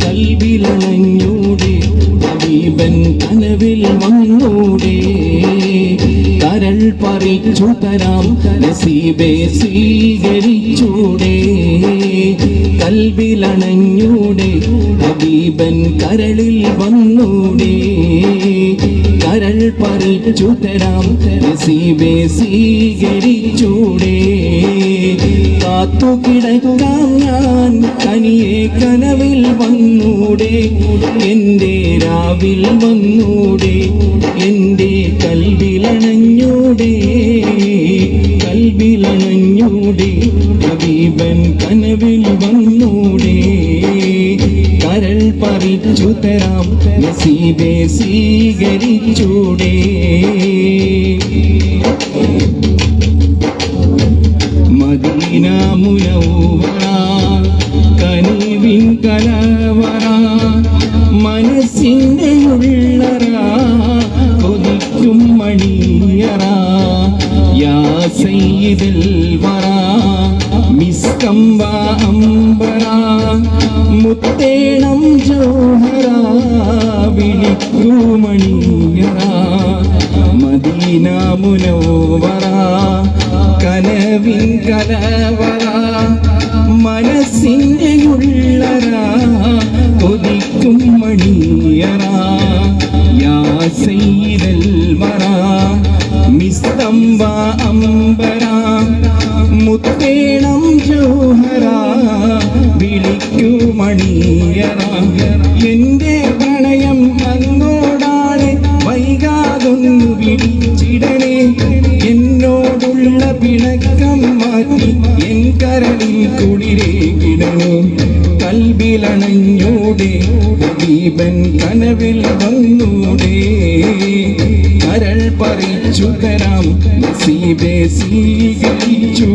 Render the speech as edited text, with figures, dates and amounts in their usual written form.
കൽവിലണഞ്ഞൂടെ ഹബീബൻ കനവിൽ വന്നൂടെ കരൾ പറിച്ചു തരാം നസീബെ സ്വീകരിച്ചൂടെ കൽവിലണഞ്ഞൂടെ ഹബീബൻ കരളിൽ വന്നൂടെ കരൾ പറിച്ചു തരാം നസീബെ സ്വീകരിച്ചൂടെ കാത്തു കിടക്കാം ഞാൻ കനിയെ കനവിൽ വന്നൂടെ എൻ്റെ രാവിൽ വന്നൂടെ എൻ്റെ കൽവിലണഞ്ഞൂടെ കൽവിലണഞ്ഞൂടെ ഹബീബൻ കനവിൽ വന്നൂടെ കരൾ പറിച്ചു തരാം നസീബെ സ്വീകരിച്ചൂടെ മദീന മുനവ്വറ കനിവിൻ കലവറ മനസ്സിൻ്റെ ഉള്ളറ കൊതിക്കും മണിയറ യാ സയ്യിദൽ വറ മിസ്കം വ അംബറ മുത്തേണം ജോഹറ വിളിക്കൂ മണിയറ മദീന മുനവ്വറ കനവിൻ കലവറ മനസ്സിൻ്റെ ഉള്ളറ കൊതിക്കും മണിയറ യാ സയ്യിദൽ വറ മിസ്തം വ അംബര മുത്തേണം ജോഹറ വിളിക്കൂ മണിയറ എൻ്റെ പ്രണയം അങ്ങോടാണ് വൈകാതൊന്നു വിളിച്ചിടണേ എന്നോടുള്ള പിണക്കം മാറ്റി എൻ കരളിൽ കുളിരേകിടണേ കൽവിലണഞ്ഞൂടെ ഹബീബൻ കനവിൽ വന്നൂടെ കരൾ പറിച്ചു തരാം നസീബെ സ്വീകരിച്ചൂടെ